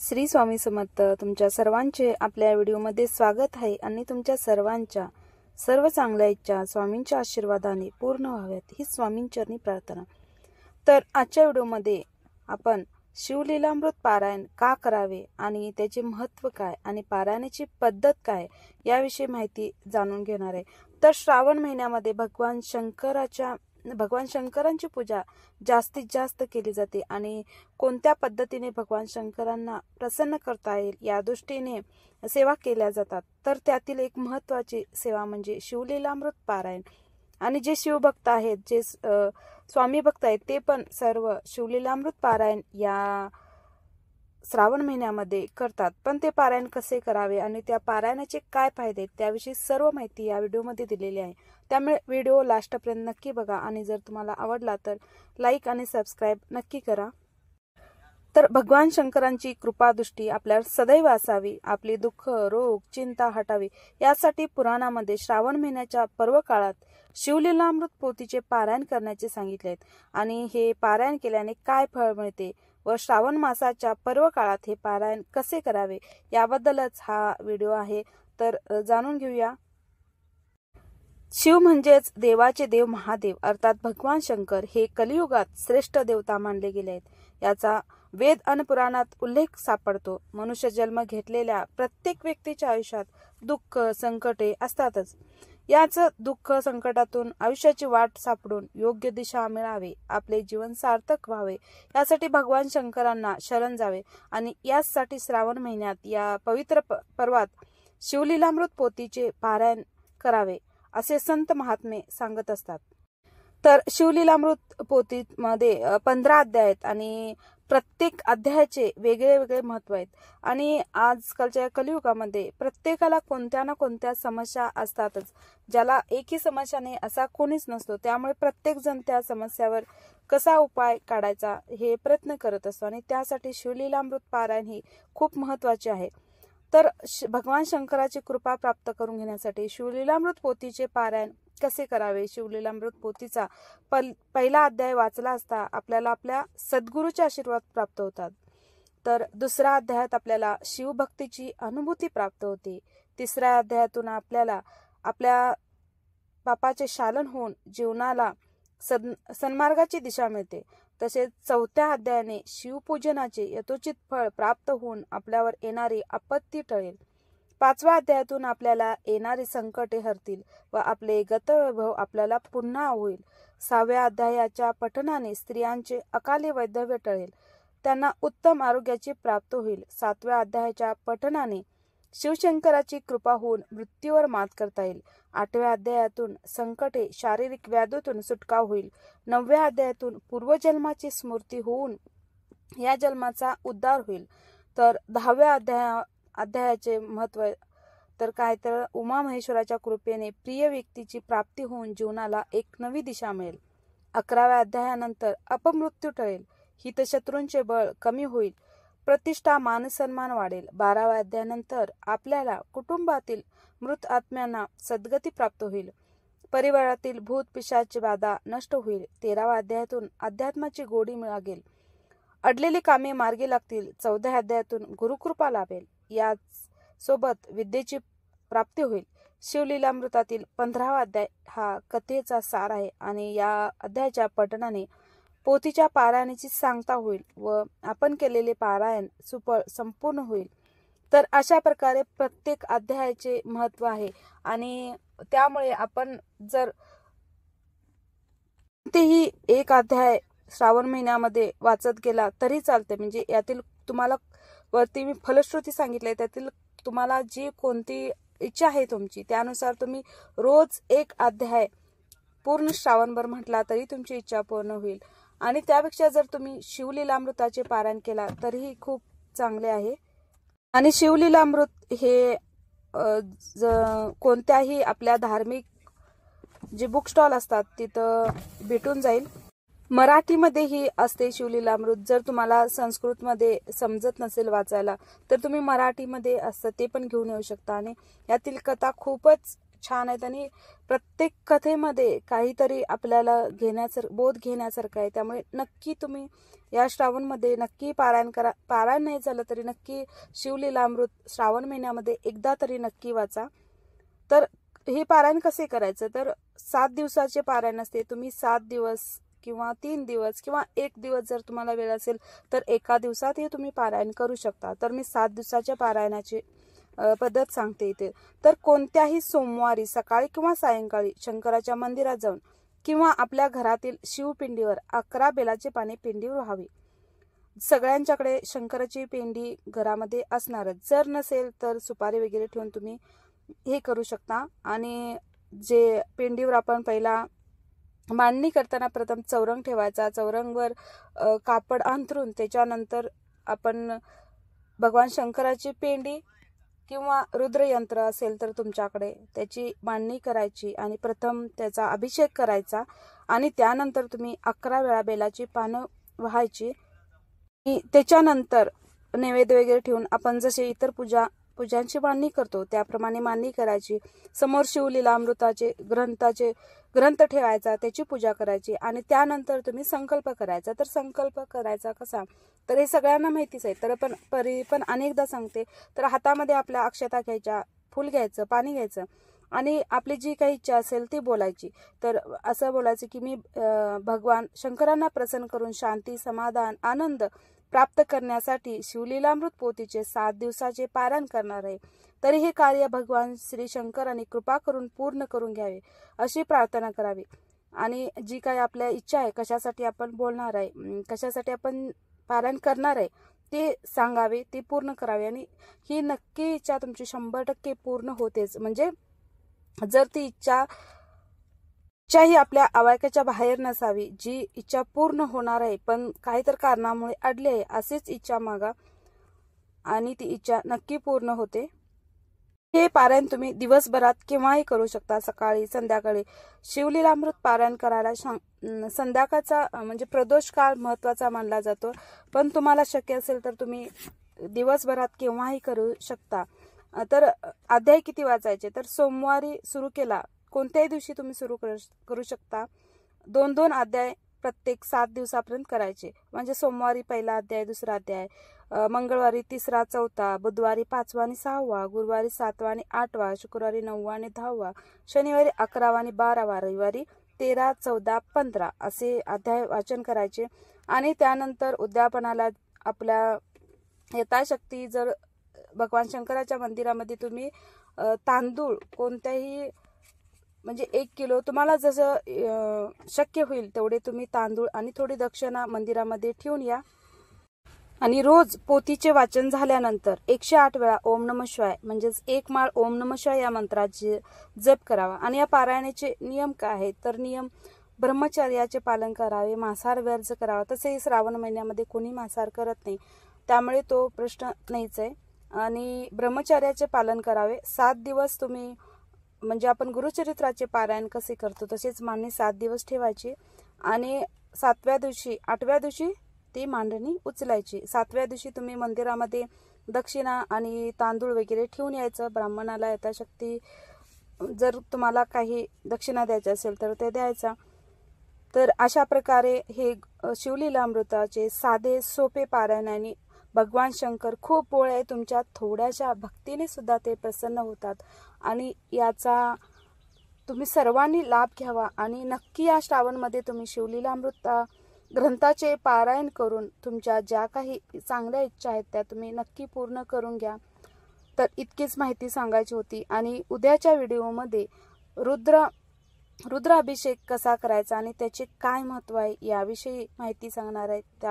श्री स्वामी समर्थ. तुमच्या सर्वांचे आपल्या व्हिडिओमध्ये स्वागत आहे आणि तुमच्या सर्वांच्या सर्व चांगल्या इच्छा स्वामींच्या आशीर्वादाने पूर्ण व्हाव्यात ही स्वामींचरणी प्रार्थना. तर आजच्या व्हिडिओमध्ये आपण शिवलीलामृत पारायण का करावे आणि त्याचे महत्त्व काय आणि पारायणाची पद्धत काय याविषयी माहिती जाणून घेणार आहे. तर श्रावण महिन्यामध्ये भगवान शंकरांची पूजा जास्तीत जास्त केली जाते आणि कोणत्या पद्धतीने भगवान शंकरांना प्रसन्न करता येईल या दृष्टीने सेवा केल्या जातात. तर त्यातील एक महत्त्वाची सेवा म्हणजे शिवलीलामृत पारायण. आणि जे शिवभक्त आहेत, जे स्वामी भक्त आहेत, ते पण सर्व शिवलीलामृत पारायण या श्रावण महिन्यामध्ये करतात. पण ते पारायण कसे करावे आणि त्या पारायणाचे काय फायदे त्याविषयी सर्व माहिती या व्हिडिओमध्ये दिलेली आहे. त्यामुळे व्हिडिओ लास्टपर्यंत नक्की बघा आणि जर तुम्हाला आवडला तर लाईक आणि सबस्क्राईब नक्की करा. तर भगवान शंकरांची कृपादृष्टी आपल्यावर सदैव असावी, आपली दुःख रोग चिंता हटावी यासाठी पुराणामध्ये श्रावण महिन्याच्या पर्व काळात शिवलीलामृत पोथीचे पारायण करण्याचे सांगितले आहेत. आणि हे पारायण केल्याने काय फळ मिळते व श्रावण मासाच्या पर्व काळात हे पारायण कसे करावे याबद्दलच हा व्हिडिओ आहे. तर जाणून घेऊया. शिव म्हणजेच देवाचे देव महादेव अर्थात भगवान शंकर हे कलियुगात श्रेष्ठ देवता मानले गेले आहेत. याचा वेद आणि पुराणात उल्लेख सापडतो. मनुष्य जन्म घेतलेल्या प्रत्येक व्यक्तीच्या आयुष्यात दुःख संकटे असतातच. याच दुःख संकटातून आयुष्याची वाट सापडून योग्य दिशा मिळावे, आपले जीवन सार्थक व्हावे यासाठी भगवान शंकरांना शरण जावे आणि यासाठी श्रावण महिन्यात या पवित्र पर्वात शिवलीलामृत पोथीचे पारायण करावे असे संत महात्मे सांगत असतात. तर शिवलीलामृत पोथीमध्ये 15 अध्याय आहेत आणि प्रत्येक अध्यायाचे वेगळे वेगळे महत्व आहेत. आणि आजकालच्या कलियुगामध्ये प्रत्येकाला कोणत्या ना कोणत्या समस्या असतातच. ज्याला एकही समस्या नाही असा कोणीच नसतो. त्यामुळे प्रत्येक जण त्या समस्यावर कसा उपाय काढायचा हे प्रयत्न करत असतो आणि त्यासाठी शिवलीलामृत पारायण ही खूप महत्वाचे आहे. तर भगवान शंकराची कृपा प्राप्त करून घेण्यासाठी शिवलीलामृत पोथीचे पारायण कसे करावे. शिवलीलामृत पोथीचा पहिला अध्याय वाचला असता आपल्याला आपल्या सद्गुरूचे आशीर्वाद प्राप्त होतात. तर दुसऱ्या अध्यायात आपल्याला शिवभक्तीची अनुभूती प्राप्त होते. तिसऱ्या अध्यायातून आपल्याला आपल्या पापाचे शालन होऊन जीवनाला सन्मार्गाची दिशा मिळते. तसेच चौथ्या अध्यायाने शिवपूजनाचे यथोचित फळ प्राप्त होऊन आपल्यावर येणारी आपत्ती टळेल. 5व्या अध्यायातून आपल्याला येणारी संकटे हरतील व आपले गतवैभव आपल्याला पुन्हा होईल. 6व्या अध्यायाच्या पठणाने स्त्रियांचे अकाली वैधव्य टळेल, त्यांना उत्तम आरोग्याची प्राप्त होईल. 7व्या अध्यायाच्या पठणाने शिवशंकराची कृपा होऊन मृत्यूवर मात करता येईल. 8व्या अध्यायातून संकटे शारीरिक व्याधीतून सुटका होईल. 9व्या अध्यायातून पूर्वजन्माची स्मृती होऊन या जन्माचा उद्धार होईल. तर 10व्या अध्यायाचे महत्व तर काय तर उमा महेश्वराच्या कृपेने प्रिय व्यक्तीची प्राप्ती होऊन जीवनाला एक नवी दिशा मिळेल. 11व्या अध्यायानंतर अपमृत्यू टळेल, हितशत्रूंचे बळ कमी होईल, प्रतिष्ठा मानसन्मान वाढेल. 12व्या अध्यायानंतर आपल्याला कुटुंबातील मृत आत्म्यांना सद्गती प्राप्त होईल, परिवारातील भूत पिशाची बाधा नष्ट होईल. 13व्या अध्यायातून अध्यात्माची गोडी लागेल, अडलेली कामे मार्गी लागतील. 14व्या अध्यायातून गुरुकृपा लाभेल, याच सोबत विद्येची प्राप्ती होईल. शिवलीलामृतातील 15वा अध्याय हा कथेचा सार आहे आणि या अध्यायाच्या पठणाने पोथीच्या पारायणाची सांगता होईल व आपण केलेले पारायण सुफळ संपूर्ण होईल. तर अशा प्रकारे प्रत्येक अध्यायाचे महत्व आहे आणि त्यामुळे आपण जर कोणतेही एक अध्याय श्रावण महिन्यामध्ये वाचत गेला तरी चालते. म्हणजे यातील तुम्हाला वरती मी फलश्रुती सांगितले, त्यातील तुम्हाला जी कोणती इच्छा आहे तुमची त्यानुसार तुम्ही रोज एक अध्याय पूर्ण श्रावणभर म्हटला तरी तुमची इच्छा पूर्ण होईल. आणि त्यापेक्षा जर तुम्ही शिवलीलामृताचे पारायण केला तरीही खूप चांगले आहे. आणि शिवलीलामृत हे कोणत्याही आपल्या धार्मिक जे बुक स्टॉल असतात तिथं भेटून जाईल. मराठीमध्येही असते शिवलीलामृत. जर तुम्हाला संस्कृतमध्ये समजत नसेल वाचायला तर तुम्ही मराठीमध्ये असतं ते पण घेऊन येऊ शकता. आणि यातील कथा खूपच छान आहेत आणि प्रत्येक कथेमध्ये काहीतरी आपल्याला बोध घेण्यासारखं आहे. त्यामुळे नक्की तुम्ही या श्रावणमध्ये नक्की पारायण करा. पारायण नाही झालं तरी नक्की शिवलीलामृत श्रावण महिन्यामध्ये एकदा तरी नक्की वाचा. तर हे पारायण कसे करायचं, तर 7 दिवसाचे पारायण असते. तुम्ही 7 दिवस किंवा 3 दिवस किंवा 1 दिवस जर तुम्हाला वेळ असेल तर एका दिवसात हे तुम्ही पारायण करू शकता. तर मी 7 दिवसाच्या पारायणाची पद्धत सांगते इथे. तर कोणत्याही सोमवारी सकाळी किंवा सायंकाळी शंकराच्या मंदिरात जाऊन किंवा आपल्या घरातील शिवपिंडीवर 11 बेलाची पाने पिंडीवर व्हावी. सगळ्यांच्याकडे शंकराची पिंडी घरामध्ये असणारच. जर नसेल तर सुपारी वगैरे ठेवून तुम्ही हे करू शकता. आणि जे पिंडीवर आपण पहिला मांडणी करताना प्रथम चौरंग ठेवायचा. चौरंगवर कापड अंथरून त्याच्यानंतर आपण भगवान शंकराची पिंडी किंवा रुद्रयंत्र असेल तर तुमच्याकडे त्याची मांडणी करायची आणि प्रथम त्याचा अभिषेक करायचा. आणि त्यानंतर तुम्ही 11 वेळा बेलाची पानं व्हायची. त्याच्यानंतर नैवेद्य वगैरे ठेवून आपण जसे इतर पूजांची मांडणी करतो त्याप्रमाणे मांडणी करायची. समोर शिवलीलामृताचे ग्रंथ ठेवायचा, त्याची पूजा करायची आणि त्यानंतर तुम्ही संकल्प करायचा. तर संकल्प करायचा कसा, तर हे सगळ्यांना माहितीच आहे, तर पण अनेकदा सांगते. तर हातामध्ये आपल्या अक्षता घ्यायच्या, फुल घ्यायचं, पाणी घ्यायचं आणि आपली जी काही इच्छा असेल ती बोलायची. तर असं बोलायचं की मी भगवान शंकरांना प्रसन्न करून शांती, समाधान, आनंद प्राप्त करण्यासाठी शिवलीलामृत पोथीचे 7 दिवसाचे पारायण करणार आहे. तरी हे कार्य भगवान श्री शंकरांनी कृपा करून पूर्ण करून घ्यावे अशी प्रार्थना करावी. आणि जी काही आपल्या इच्छा आहे, कशासाठी आपण बोलणार आहे, कशासाठी आपण पारायण करणार आहे ते सांगावे, ते पूर्ण करावे. आणि ही नक्की इच्छा तुमची 100% पूर्ण होतेच. म्हणजे जर ती इच्छा ही आपल्या आवाक्याच्या बाहेर नसावी, जी इच्छा पूर्ण होणार आहे पण काहीतरी कारणामुळे अडली आहे, अशीच इच्छा मागा आणि ती इच्छा नक्की पूर्ण होते. हे पारायण तुम्ही दिवसभरात केव्हाही करू शकता, सकाळी, संध्याकाळी. शिवलीलामृत पारायण करायला संध्याकाळचा म्हणजे प्रदोष काळ महत्वाचा मानला जातो, पण तुम्हाला शक्य असेल तर तुम्ही दिवसभरात केव्हाही करू शकता. तर अध्याय किती वाचायचे, तर सोमवारी सुरू केला, कोणत्याही दिवशी तुम्ही सुरू करू शकता. 2-2 अध्याय प्रत्येक 7 दिवसापर्यंत करायचे. म्हणजे सोमवारी पहिला अध्याय, दुसरा अध्याय, मंगळवारी 3रा, 4था, बुधवारी 5वा आणि 6वा, गुरुवारी 7वा आणि 8वा, शुक्रवारी 9वा आणि 10वा, शनिवारी 11वा आणि 12वा, रविवारी 13, 14, 15 असे अध्याय वाचन करायचे. आणि त्यानंतर उद्यापनाला आपल्या यथाशक्ती जर भगवान शंकराच्या मंदिरामध्ये तुम्ही तांदूळ कोणत्याही म्हणजे 1 किलो तुम्हाला जसं शक्य होईल तेवढे तुम्ही तांदूळ आणि थोडी दक्षिणा मंदिरामध्ये ठेवून या. आणि रोज पोथीचे वाचन झाल्यानंतर 108 वेळा ओम नमः शिवाय म्हणजेच 1 माळ ओम नमः शिवाय या मंत्राचे जप करावा. आणि या पारायणाचे नियम काय आहेत, तर नियम ब्रह्मचर्याचे पालन करावे, मांसाहार वर्ज करावा. तसे श्रावण महिन्यामध्ये कोणी मांसाहार करत नाही, त्यामुळे तो प्रश्न नाहीच आहे. आणि ब्रह्मचर्याचे पालन करावे. 7 दिवस तुम्ही म्हणजे आपण गुरुचरित्राचे पारायण कसे करतो तसेच मांडणी 7 दिवस ठेवायची. आणि 7व्या दिवशी 8व्या दिवशी ती मांडणी उचलायची. 7व्या दिवशी तुम्ही मंदिरामध्ये दक्षिणा आणि तांदूळ वगैरे ठेवून यायचं. ब्राह्मणाला यथाशक्ती जर तुम्हाला काही दक्षिणा द्यायची असेल तर ते द्यायचा. तर अशा प्रकारे हे शिवलीलामृताचे साधे सोपे पारायणाने भगवान शंकर खूप भोळे आहे, तुमच्या थोड्याशा भक्तीने सुद्धा ते प्रसन्न होतात. आणि याचा तुम्ही सर्वांनी लाभ घ्यावा. आणि नक्की या श्रावणमध्ये तुम्ही शिवलीलामृत ग्रंथाचे पारायण करून तुमच्या ज्या काही चांगल्या इच्छा आहेत त्या तुम्ही नक्की पूर्ण करून घ्या. तर इतकीच माहिती सांगायची होती. आणि उद्याच्या व्हिडिओमध्ये रुद्राभिषेक कसा करायचा आणि त्याचे काय महत्त्व आहे याविषयी माहिती सांगणार आहे. त्या